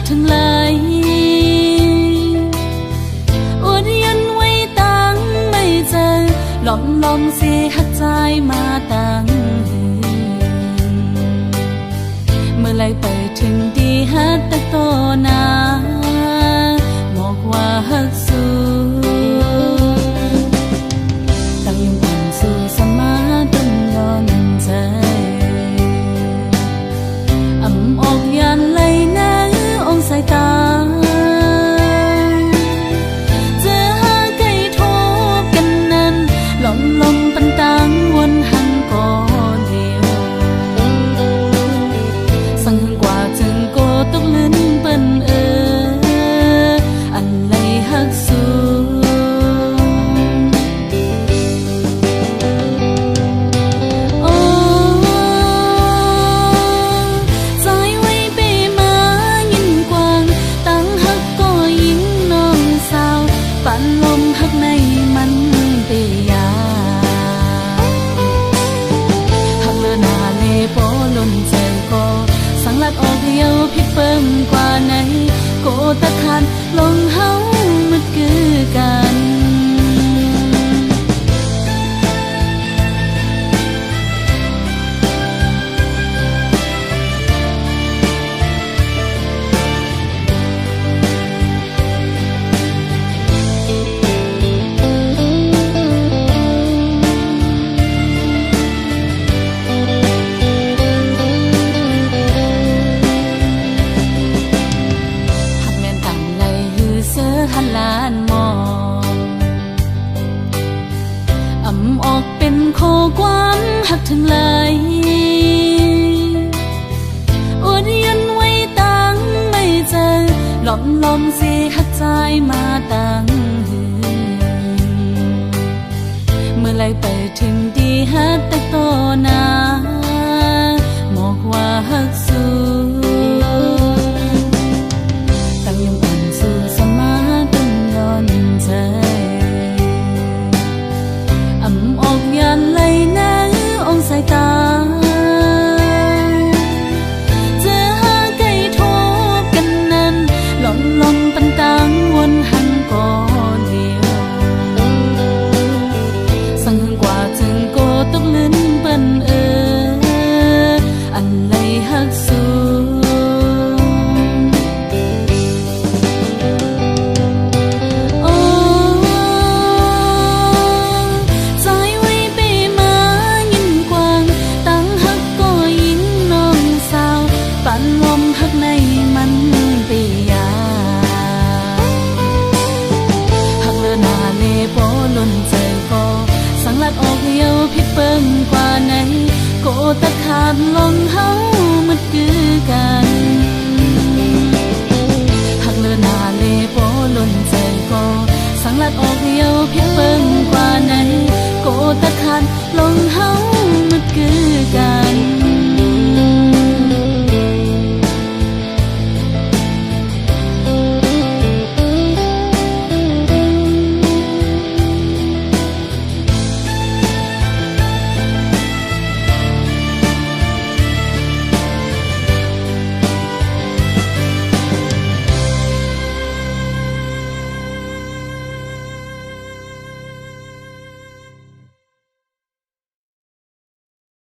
ทั้งหลายอดยันไว้ตั้งไม่เจอหลอมเสียหักใจมาตั้งเมื่อไรไปถึงดีฮัดตะโตนาบอกว่าฮักสู้ตั้งยังความสู้สมาดนย้อนใจออกยันไหลน้ำองสายตาเจอหาไก่ทบกันนั้นลมปันตังวนหังก่อเดียวสั่งหังกว่าจึงโกตกลิ้นเปิ้นอันไหลหักสู้ลมหักในมันเปียหักเลือนาเลโปลนเจอก็สังลัดออกเดียวพิดเปิ่มกว่าไหนโกตะคันลงเฮามันคือกันหันลานมองออกเป็นโคความหักถึงเลยอดยันไว้ตั้งไม่เจอหลอมเสียหักใจมาตั้งเมื่อไรไปถึงดีฮัดตะโตนาบอกว่าฮักสู้ออกยันไหลน้ำองสายตาเจอหาไก่ทบกันนั้นลมปันตังวนหันก่อเดียวสั่งหังกว่าจึงโกตกลิ้นเปิ้นอันไหลหักสู้ลมหักในมันเปียหักเลือนาเลโปลนใจก็สังลัดออกเดียวพิดเปิ่มกว่าไหนโกตะขาดลงเฮามันคือกันหักเลือนาเลโปลนใจก็สังลัดออกเดียวพิดเปิ่มกว่าไหนโกตะขาดลงเฮามันคือกัน